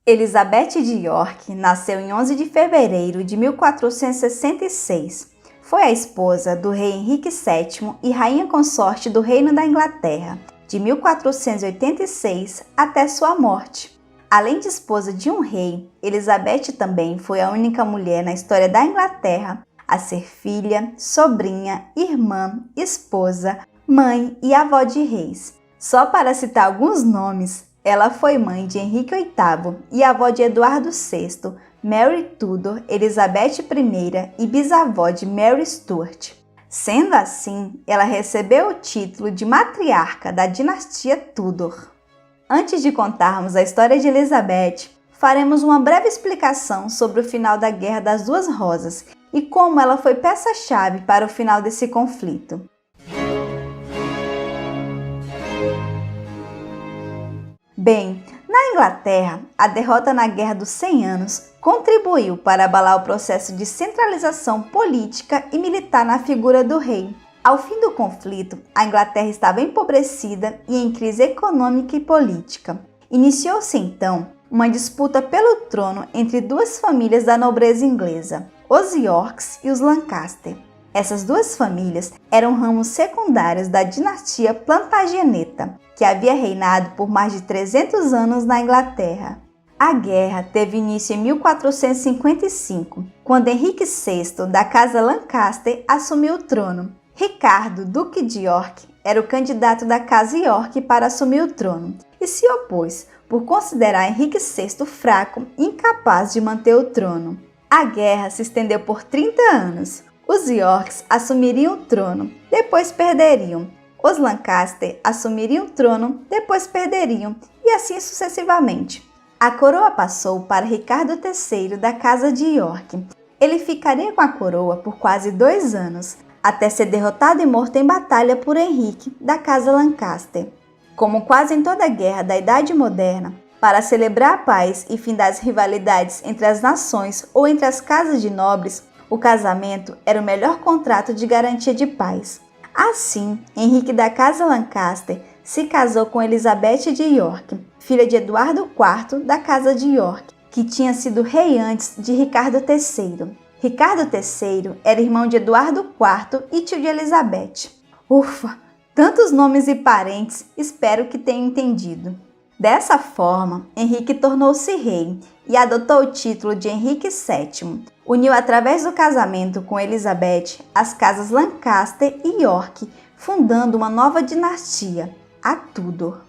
Elizabeth de York nasceu em 11 de fevereiro de 1466. Foi a esposa do rei Henrique VII e rainha consorte do Reino da Inglaterra, de 1486 até sua morte. Além de esposa de um rei, Elizabeth também foi a única mulher na história da Inglaterra a ser filha, sobrinha, irmã, esposa, mãe e avó de reis. Só para citar alguns nomes, ela foi mãe de Henrique VIII e avó de Eduardo VI, Mary Tudor, Elizabeth I e bisavó de Mary Stuart. Sendo assim, ela recebeu o título de matriarca da dinastia Tudor. Antes de contarmos a história de Elizabeth, faremos uma breve explicação sobre o final da Guerra das Duas Rosas e como ela foi peça-chave para o final desse conflito. Bem, na Inglaterra, a derrota na Guerra dos 100 Anos contribuiu para abalar o processo de centralização política e militar na figura do rei. Ao fim do conflito, a Inglaterra estava empobrecida e em crise econômica e política. Iniciou-se então uma disputa pelo trono entre duas famílias da nobreza inglesa, os Yorks e os Lancaster. Essas duas famílias eram ramos secundários da dinastia Plantageneta, que havia reinado por mais de 300 anos na Inglaterra. A guerra teve início em 1455, quando Henrique VI, da casa Lancaster, assumiu o trono. Ricardo, Duque de York, era o candidato da casa York para assumir o trono e se opôs por considerar Henrique VI fraco e incapaz de manter o trono. A guerra se estendeu por 30 anos. Os Yorks assumiriam o trono, depois perderiam. Os Lancaster assumiriam o trono, depois perderiam, e assim sucessivamente. A coroa passou para Ricardo III da Casa de York. Ele ficaria com a coroa por quase 2 anos, até ser derrotado e morto em batalha por Henrique da Casa Lancaster. Como quase em toda a guerra da Idade Moderna, para celebrar a paz e fim das rivalidades entre as nações ou entre as casas de nobres, o casamento era o melhor contrato de garantia de paz. Assim, Henrique da Casa Lancaster se casou com Elizabeth de York, filha de Eduardo IV da Casa de York, que tinha sido rei antes de Ricardo III. Ricardo III era irmão de Eduardo IV e tio de Elizabeth. Ufa! Tantos nomes e parentes, espero que tenham entendido. Dessa forma, Henrique tornou-se rei e adotou o título de Henrique VII. Uniu através do casamento com Elizabeth as casas Lancaster e York, fundando uma nova dinastia, a Tudor.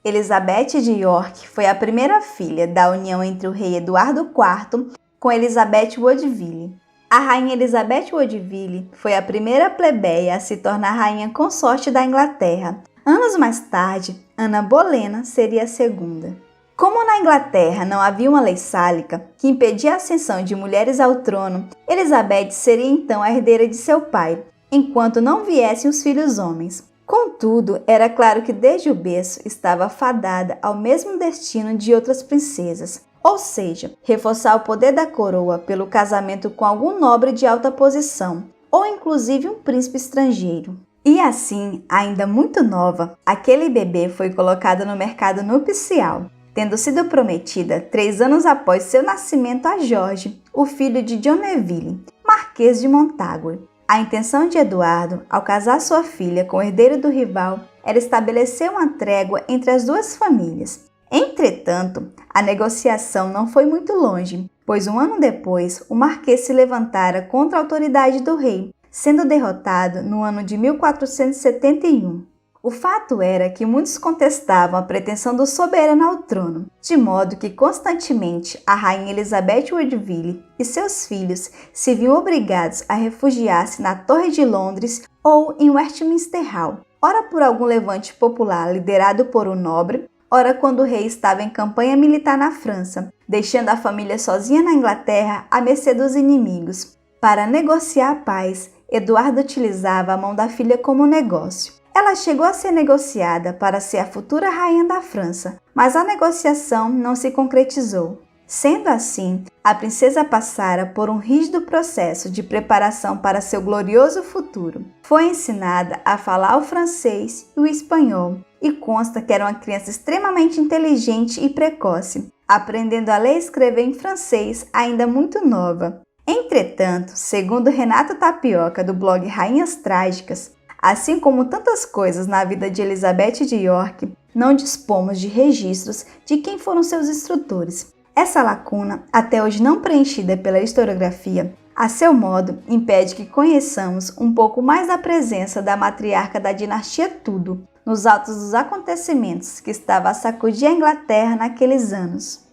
Elizabeth de York foi a primeira filha da união entre o rei Eduardo IV com Elizabeth Woodville. A rainha Elizabeth Woodville foi a primeira plebeia a se tornar rainha consorte da Inglaterra. Anos mais tarde, Ana Bolena seria a segunda. Como na Inglaterra não havia uma lei sálica que impedia a ascensão de mulheres ao trono, Elizabeth seria então a herdeira de seu pai, enquanto não viessem os filhos homens. Contudo, era claro que desde o berço estava fadada ao mesmo destino de outras princesas, ou seja, reforçar o poder da coroa pelo casamento com algum nobre de alta posição, ou inclusive um príncipe estrangeiro. E assim, ainda muito nova, aquele bebê foi colocado no mercado nupcial, tendo sido prometida 3 anos após seu nascimento a Jorge, o filho de John Neville, Marquês de Montagu. A intenção de Eduardo, ao casar sua filha com o herdeiro do rival, era estabelecer uma trégua entre as duas famílias. Entretanto, a negociação não foi muito longe, pois 1 ano depois, o Marquês se levantara contra a autoridade do rei, sendo derrotado no ano de 1471. O fato era que muitos contestavam a pretensão do soberano ao trono, de modo que constantemente a rainha Elizabeth Woodville e seus filhos se viam obrigados a refugiar-se na Torre de Londres ou em Westminster Hall, ora por algum levante popular liderado por um nobre, ora quando o rei estava em campanha militar na França, deixando a família sozinha na Inglaterra à mercê dos inimigos. Para negociar a paz, Eduardo utilizava a mão da filha como negócio. Ela chegou a ser negociada para ser a futura rainha da França, mas a negociação não se concretizou. Sendo assim, a princesa passara por um rígido processo de preparação para seu glorioso futuro. Foi ensinada a falar o francês e o espanhol, e consta que era uma criança extremamente inteligente e precoce, aprendendo a ler e escrever em francês ainda muito nova. Entretanto, segundo Renato Tapioca, do blog Rainhas Trágicas, assim como tantas coisas na vida de Elizabeth de York, não dispomos de registros de quem foram seus instrutores. Essa lacuna, até hoje não preenchida pela historiografia, a seu modo, impede que conheçamos um pouco mais da presença da matriarca da dinastia Tudor nos autos dos acontecimentos que estava a sacudir a Inglaterra naqueles anos.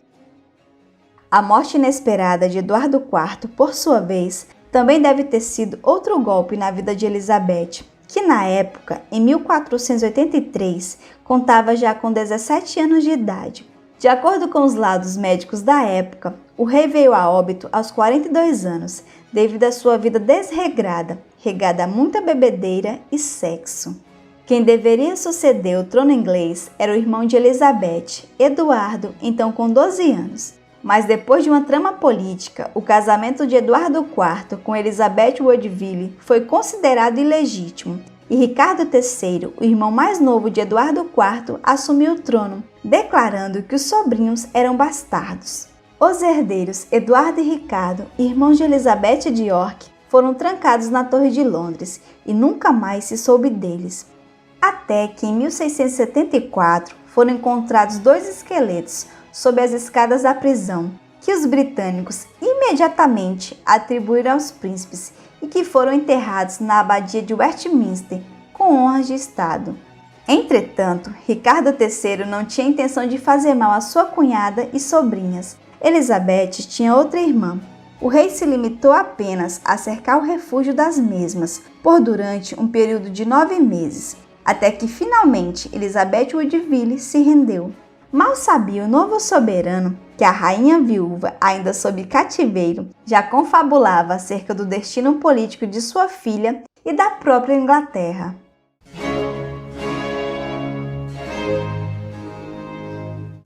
A morte inesperada de Eduardo IV, por sua vez, também deve ter sido outro golpe na vida de Elizabeth, que na época, em 1483, contava já com 17 anos de idade. De acordo com os laudos médicos da época, o rei veio a óbito aos 42 anos, devido à sua vida desregrada, regada a muita bebedeira e sexo. Quem deveria suceder o trono inglês era o irmão de Elizabeth, Eduardo, então com 12 anos. Mas depois de uma trama política, o casamento de Eduardo IV com Elizabeth Woodville foi considerado ilegítimo, e Ricardo III, o irmão mais novo de Eduardo IV, assumiu o trono, declarando que os sobrinhos eram bastardos. Os herdeiros Eduardo e Ricardo, irmãos de Elizabeth de York, foram trancados na Torre de Londres e nunca mais se soube deles. Até que em 1674 foram encontrados 2 esqueletos sob as escadas da prisão, que os britânicos imediatamente atribuíram aos príncipes e que foram enterrados na abadia de Westminster com honras de Estado. Entretanto, Ricardo III não tinha intenção de fazer mal à sua cunhada e sobrinhas. Elizabeth tinha outra irmã. O rei se limitou apenas a cercar o refúgio das mesmas por durante um período de 9 meses, até que finalmente Elizabeth Woodville se rendeu. Mal sabia o novo soberano que a rainha viúva, ainda sob cativeiro, já confabulava acerca do destino político de sua filha e da própria Inglaterra.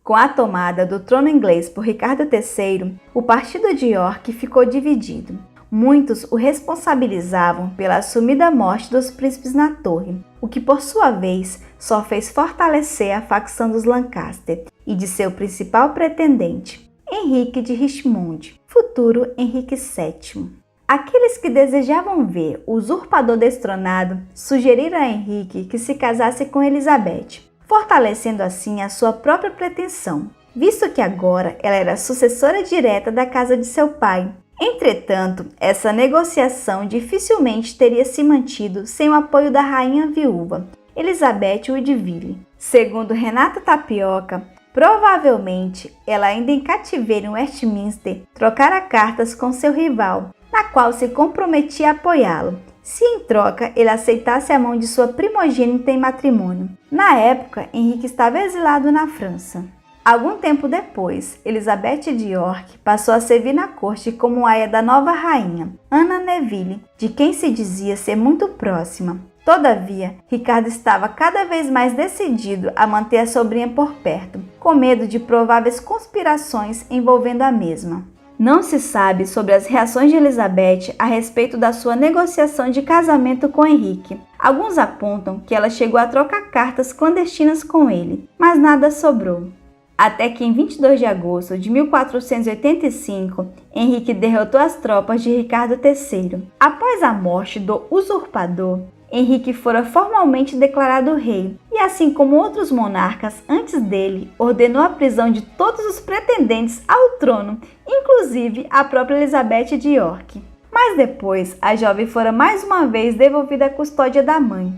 Com a tomada do trono inglês por Ricardo III, o partido de York ficou dividido. Muitos o responsabilizavam pela assumida morte dos príncipes na torre, o que por sua vez só fez fortalecer a facção dos Lancaster e de seu principal pretendente, Henrique de Richmond, futuro Henrique VII. Aqueles que desejavam ver o usurpador destronado sugeriram a Henrique que se casasse com Elizabeth, fortalecendo assim a sua própria pretensão, visto que agora ela era sucessora direta da casa de seu pai. Entretanto, essa negociação dificilmente teria se mantido sem o apoio da rainha viúva, Elizabeth Woodville. Segundo Renato Tapioca, provavelmente ela ainda em cativeiro em Westminster trocara cartas com seu rival, na qual se comprometia a apoiá-lo, se em troca ele aceitasse a mão de sua primogênita em matrimônio. Na época, Henrique estava exilado na França. Algum tempo depois, Elizabeth de York passou a servir na corte como aia da nova rainha, Ana Neville, de quem se dizia ser muito próxima. Todavia, Ricardo estava cada vez mais decidido a manter a sobrinha por perto, com medo de prováveis conspirações envolvendo a mesma. Não se sabe sobre as reações de Elizabeth a respeito da sua negociação de casamento com Henrique. Alguns apontam que ela chegou a trocar cartas clandestinas com ele, mas nada sobrou. Até que em 22 de agosto de 1485, Henrique derrotou as tropas de Ricardo III. Após a morte do usurpador, Henrique fora formalmente declarado rei e, assim como outros monarcas antes dele, ordenou a prisão de todos os pretendentes ao trono, inclusive a própria Elizabeth de York. Mas depois, a jovem fora mais uma vez devolvida à custódia da mãe.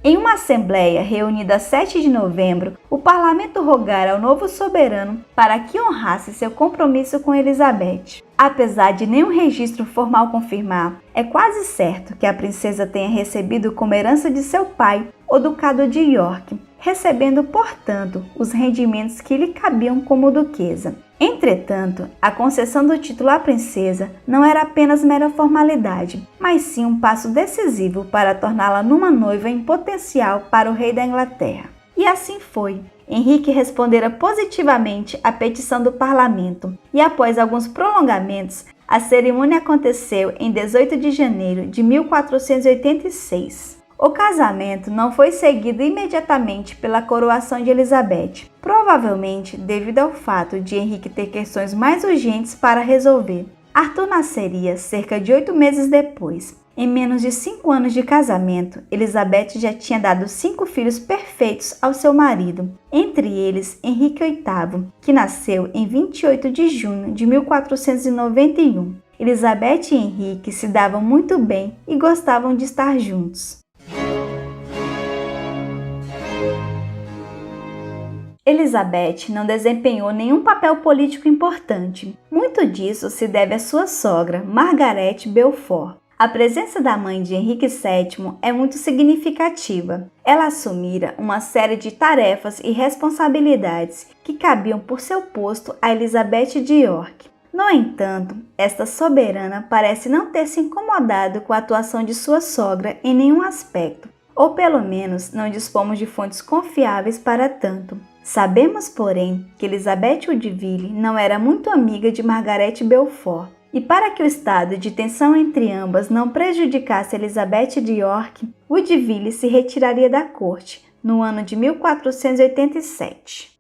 Em uma assembleia reunida 7 de novembro, o parlamento rogara ao novo soberano para que honrasse seu compromisso com Elizabeth. Apesar de nenhum registro formal confirmar, é quase certo que a princesa tenha recebido como herança de seu pai o ducado de York, recebendo, portanto, os rendimentos que lhe cabiam como duquesa. Entretanto, a concessão do título à princesa não era apenas mera formalidade, mas sim um passo decisivo para torná-la numa noiva em potencial para o rei da Inglaterra. E assim foi. Henrique respondera positivamente à petição do parlamento e, após alguns prolongamentos, a cerimônia aconteceu em 18 de janeiro de 1486. O casamento não foi seguido imediatamente pela coroação de Elizabeth, provavelmente devido ao fato de Henrique ter questões mais urgentes para resolver. Arthur nasceria cerca de 8 meses depois. Em menos de 5 anos de casamento, Elizabeth já tinha dado 5 filhos perfeitos ao seu marido, entre eles Henrique VIII, que nasceu em 28 de junho de 1491. Elizabeth e Henrique se davam muito bem e gostavam de estar juntos. Elizabeth não desempenhou nenhum papel político importante. Muito disso se deve à sua sogra, Margaret Beaufort. A presença da mãe de Henrique VII é muito significativa. Ela assumira uma série de tarefas e responsabilidades que cabiam por seu posto a Elizabeth de York. No entanto, esta soberana parece não ter se incomodado com a atuação de sua sogra em nenhum aspecto, ou pelo menos não dispomos de fontes confiáveis para tanto. Sabemos, porém, que Elizabeth Woodville não era muito amiga de Margaret Beaufort, e para que o estado de tensão entre ambas não prejudicasse Elizabeth de York, Woodville se retiraria da corte no ano de 1487.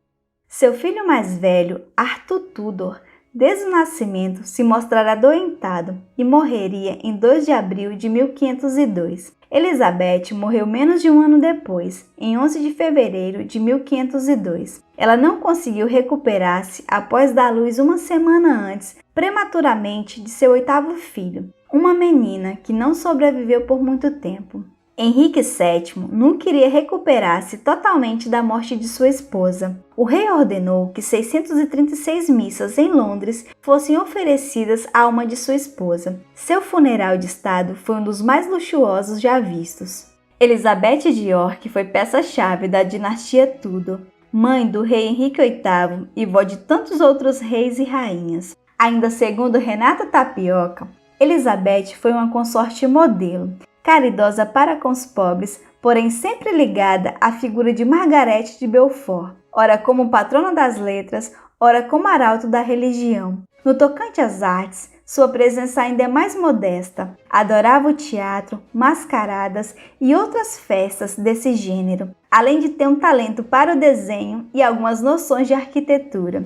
Seu filho mais velho, Arthur Tudor, desde o nascimento se mostrara adoentado e morreria em 2 de abril de 1502. Elizabeth morreu menos de um ano depois, em 11 de fevereiro de 1502. Ela não conseguiu recuperar-se após dar à luz uma semana antes, prematuramente, de seu 8º filho, uma menina que não sobreviveu por muito tempo. Henrique VII nunca iria recuperar-se totalmente da morte de sua esposa. O rei ordenou que 636 missas em Londres fossem oferecidas à alma de sua esposa. Seu funeral de estado foi um dos mais luxuosos já vistos. Elizabeth de York foi peça-chave da dinastia Tudor, mãe do rei Henrique VIII e vó de tantos outros reis e rainhas. Ainda segundo Renata Tapioca, Elizabeth foi uma consorte modelo, caridosa para com os pobres, porém sempre ligada à figura de Margaret de Beaufort, ora como patrona das letras, ora como arauto da religião. No tocante às artes, sua presença ainda é mais modesta. Adorava o teatro, mascaradas e outras festas desse gênero, além de ter um talento para o desenho e algumas noções de arquitetura.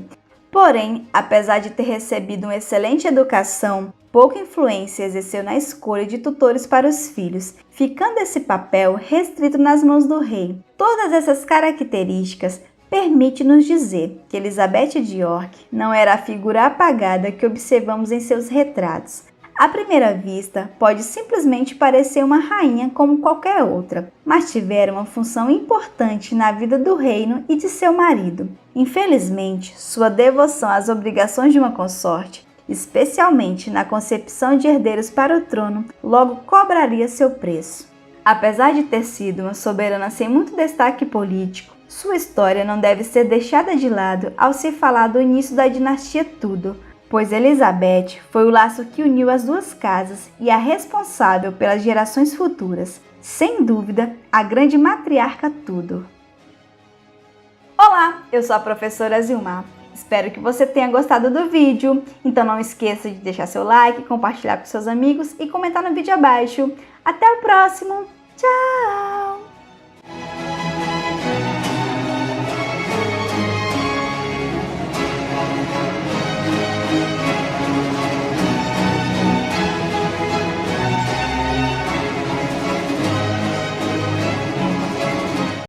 Porém, apesar de ter recebido uma excelente educação, pouca influência exerceu na escolha de tutores para os filhos, ficando esse papel restrito nas mãos do rei. Todas essas características permitem-nos dizer que Elizabeth de York não era a figura apagada que observamos em seus retratos. À primeira vista, pode simplesmente parecer uma rainha como qualquer outra, mas tivera uma função importante na vida do reino e de seu marido. Infelizmente, sua devoção às obrigações de uma consorte, especialmente na concepção de herdeiros para o trono, logo cobraria seu preço. Apesar de ter sido uma soberana sem muito destaque político, sua história não deve ser deixada de lado ao se falar do início da dinastia Tudor, pois Elizabeth foi o laço que uniu as duas casas e a responsável pelas gerações futuras, sem dúvida, a grande matriarca Tudor. Olá, eu sou a professora Zilmar. Espero que você tenha gostado do vídeo, então não esqueça de deixar seu like, compartilhar com seus amigos e comentar no vídeo abaixo. Até o próximo! Tchau!